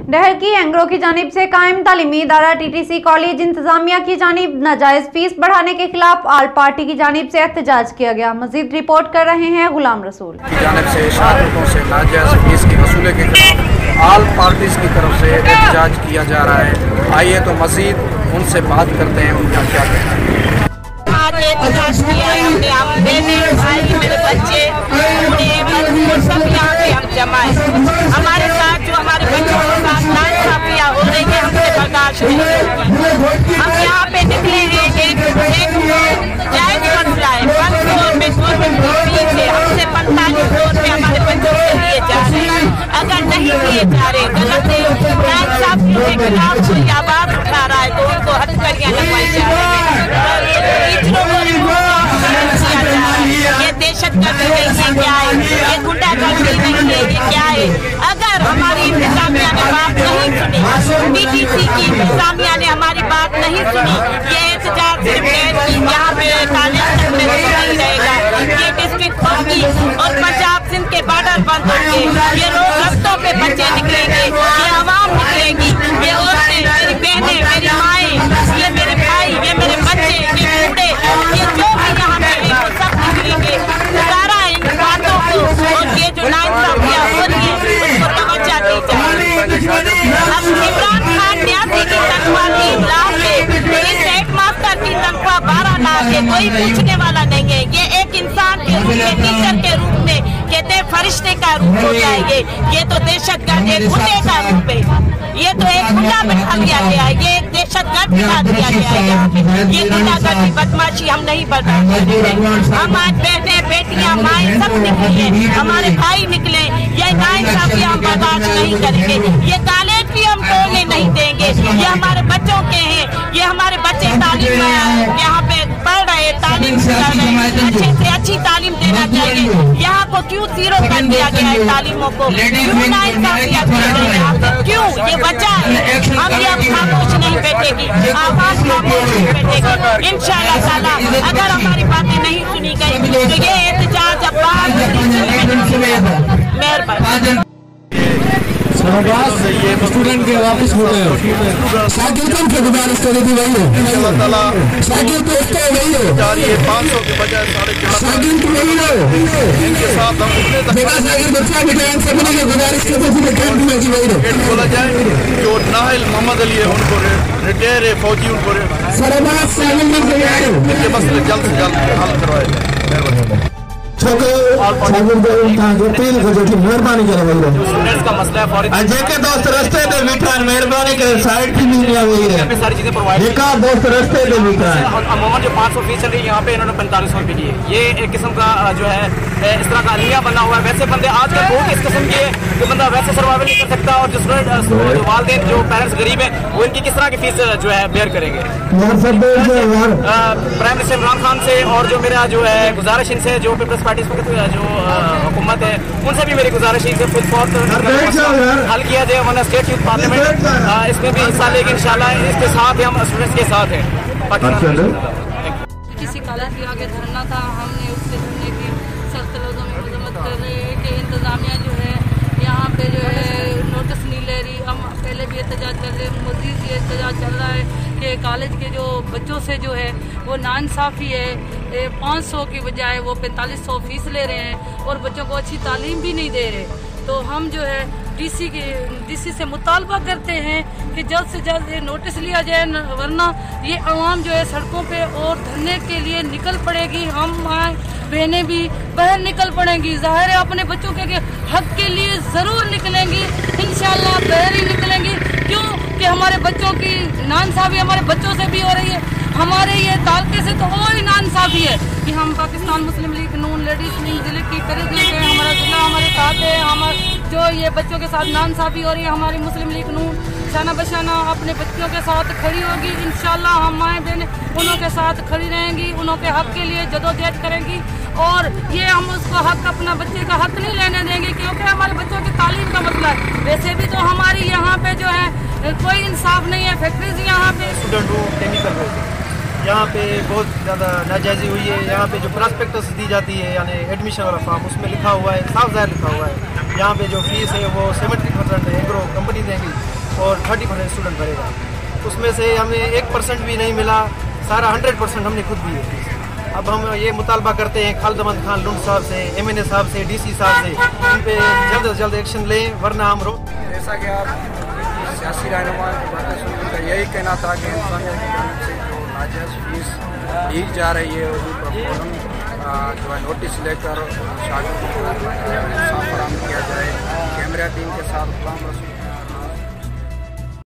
डहर की एंग्रो की जानिब से कायम तालीमी इदारा TTC कॉलेज इंतजामिया की जानिब नाजायज फीस बढ़ाने के खिलाफ आल पार्टी की जानिब से एहतजाज किया गया। मजीद रिपोर्ट कर रहे हैं गुलाम रसूल। की जानिब से छात्रों से नाजायज फीस की वसूली के खिलाफ आल पार्टीज की तरफ से एहतजाज किया जा रहा है। आइए तो मजीद उनसे बात करते हैं, उनका क्या कहना है। आज एहतजाज किया है हमने, आप बहने भाई मेरे बच्चे सब यहाँ पे हम जमा है। हमारे साथ जो हमारे बच्चों के साथ नाइंसाफियां हो रही है हमसे बर्दाश्त नहीं होगी। हम यहाँ पे निकले हैं, एक जायज मसला है। 500 रुपये फीस है, हमसे 4500 रुपये हमारे बच्चों के लिए जा रहे हैं। अगर नहीं दिए जा रहे गलत नाइंसाफियों के खिलाफ कोई आवाज उठा रहा है तो उनको हथकड़ियाँ लगवाई जा रही है। टीचरों को किया जा रहा है। ये दहशतगर्दी नहीं है क्या है, ये गुंडागर्दी नहीं है ये क्या है। अगर हमारी इंतजामिया ने बात नहीं सुनी, TTC की इंतजामिया ने हमारी बात नहीं सुनी, ये एहतजाज सिर्फ यहाँ पे कॉलेज तक में नहीं रहेगा। ये डिस्ट्रिक्ट होगी और पंजाब सिंध के बॉर्डर बंद होंगे। ये रोज रस्तों पे बच्चे निकलेंगे, ये आवाम निकलेगी, ये औरतें, मेरी बहनें, मेरी माएँ, ये मेरे भाई, ये मेरे बच्चे, ये बूढ़े, ये जो भी यहाँ पे हैं वो सब निकलेंगे। गुजारा है इन बातों को और ये जो नाइंसाफियां हो रही है उसको तवज्जो दी जाए। अब इमरान खान 82 की तनख्वाह 3 लाख है, इस हेडमास्टर की तनख्वाह 12 लाख है। कोई पूछने वाला नहीं है। ये एक इंसान के रूप में, टीचर के रूप में, कहते हैं फरिश्ते का रूप होता है। ये तो दहशतगर्द एक गुंडे का रूप है। ये तो एक गुंडा बैठा दिया गया है, ये एक दहशतगर्द बिठा दिया गया है यहाँ पे। ये गुंडागर्दी बदमाशी हम नहीं बर्दाश्त करेंगे। हम आज बहने बेटियां माएँ सब निकली है, हमारे भाई निकले, ये नाइंसाफी हम बर्दाश्त नहीं करेंगे। ये कॉलेज भी हम तोड़ने नहीं देंगे। ये हमारे बच्चों के हैं, ये हमारे बच्चे तालीम यहाँ पे पढ़ रहे, तालीम कर रहे, अच्छे से अच्छी तालीम देना चाहिए। यहाँ को क्यों जीरो कर दिया गया है तालीमों को, क्यों नाइंसाफियां की गई है, क्यों? ये वजह है। हम ये अब खामोश नहीं बैठेगी, आवाज खामोश नहीं बैठेगी। इंशाअल्लाह ताला अगर हमारी बातें नहीं सुनी गई तो ये एहतजाज अब बाहर मेहरबानी। स्टूडेंट के वापस हो गए साइकिल कम के गुजारिश कर दी वही हो साइकिल पे उसका वही हो जा रही है 500 के बजाय 450 साइकिल तो वही हो इनके साथ हम उतने बेटा साइकिल बच्चा बेटा इनसे मिले के गुजारिश करते थे कैंप में जी वही हो गेट खोला जाए। जो नाहिल मोहम्मद अली है उनको रिटायर है फौजी, उनको सरबाज साइकिल में से आए इनके मसले जल्द से जल्द हल करवाए जाए। मेहरबानी करे स्टूडेंट्स का मसला है फौरी जेके दोस्त रस्ते पे बिठा मेहरबानी करे साइड की भी हुई है सारी चीजें प्रोवाइड दोस्त रस्ते पे बिठा अमूमन जो 500 फीस चल रही है यहाँ पे इन्होंने 4500 रुपये दिए। ये एक किस्म का जो है इस तरह का अलमिया बना हुआ है। वैसे बंदे आजकल बहुत इस किस्म के कि बंदा वैसे सर्वाइवल नहीं कर सकता और जो वालदेन जो पेरेंट्स गरीब है वो इनकी किस तरह की फीस जो है बेयर करेंगे। प्राइम मिनिस्टर इमरान खान से और जो मेरा जो है गुजारिश इनसे जो पीपल्स पार्टी जो हुकूमत है उनसे भी मेरी गुजारिश है फुल फॉर्थ हल किया जाए, वरना स्टेट यूथ पार्लियामेंट इसमें भी हिस्सा लेगी इंशाल्लाह। इसके साथ ही हम स्टूडेंट्स के साथ हैं। किसी कॉलेज के आगे धरना था, हमने उससे धरने की सख्त लफ्ज़ों में मजम्मत कर रहे हैं कि इंतज़ामिया जो है यहाँ पे जो है नोटिस नहीं ले रही। हम पहले भी एहतजाज कर रहे हैं, मज़ीद ये एहतजाज चल रहा है कि कॉलेज के जो बच्चों से जो है वो नाइंसाफ़ी है। 500 की बजाय वो 4500 फीस ले रहे हैं और बच्चों को अच्छी तालीम भी नहीं दे रहे। तो हम जो है DC से मुतालबा करते हैं कि जल्द से जल्द ये नोटिस लिया जाए, वरना ये आवाम जो है सड़कों पे और धरने के लिए निकल पड़ेगी। हम माँ बहनें भी बाहर निकल पड़ेंगी। ज़ाहिर है अपने बच्चों के हक के लिए ज़रूर निकलेंगी, इंशाल्लाह बाहर ही निकलेंगी। क्यों कि हमारे बच्चों की नाइंसाफ़ी हमारे बच्चों से भी हो रही है, हमारे ये ताल्के से तो और ही नाइंसाफ़ी है कि हम पाकिस्तान मुस्लिम लीग नून लेडीज़ विंग ज़िले की तरफ लेके हमारा ज़िला हमारे साथ है। हमारे जो ये बच्चों के साथ नाइंसाफ़ी हो रही है, हमारी मुस्लिम लीग नून शाना बशाना अपने बच्चों के साथ खड़ी होगी। इंशाल्लाह हम माएँ बहनें उन्हों के साथ खड़ी रहेंगी, उन्हों के हक़ के लिए जदोजहद करेंगी और ये हम उसको हक़ अपना बच्चे का हक़ नहीं लेने देंगे क्योंकि हमारे बच्चों की तालीम का मसला है। वैसे भी तो हमारी यहाँ पे जो है कोई इंसाफ नहीं है। फैक्ट्रीज यहाँ पे स्टूडेंट यहाँ पे बहुत ज़्यादा नाजायज़ी हुई है। यहाँ पे जो प्रॉस्पेक्टस दी जाती है यानी एडमिशन वाला फॉर्म उसमें लिखा हुआ है, साफ ज़ाहिर लिखा हुआ है यहाँ पे जो फीस है वो 70% एग्रो कंपनी देंगी और 30% स्टूडेंट भरेगा। उसमें से हमें 1% भी नहीं मिला, सारा 100% हमने खुद दिए। अब हम ये मुतालबा करते हैं खालिद अहमद खान लुंड साहब से, MNA साहब से, DC साहब से, इन पे जल्द से जल्द एक्शन लें, वरना हम जैसा कि आप सियासी रहनुमा की बातें सुनकर का यही कहना था कि इंसानियत की जानिब से जो नाजायज़ फीस दी जा रही है उन पर फौरन जो है नोटिस लेकर शागिर्दों को इंसाफ फराहम किया जाए। कैमरा टीम के साथ गुलाम रसूल।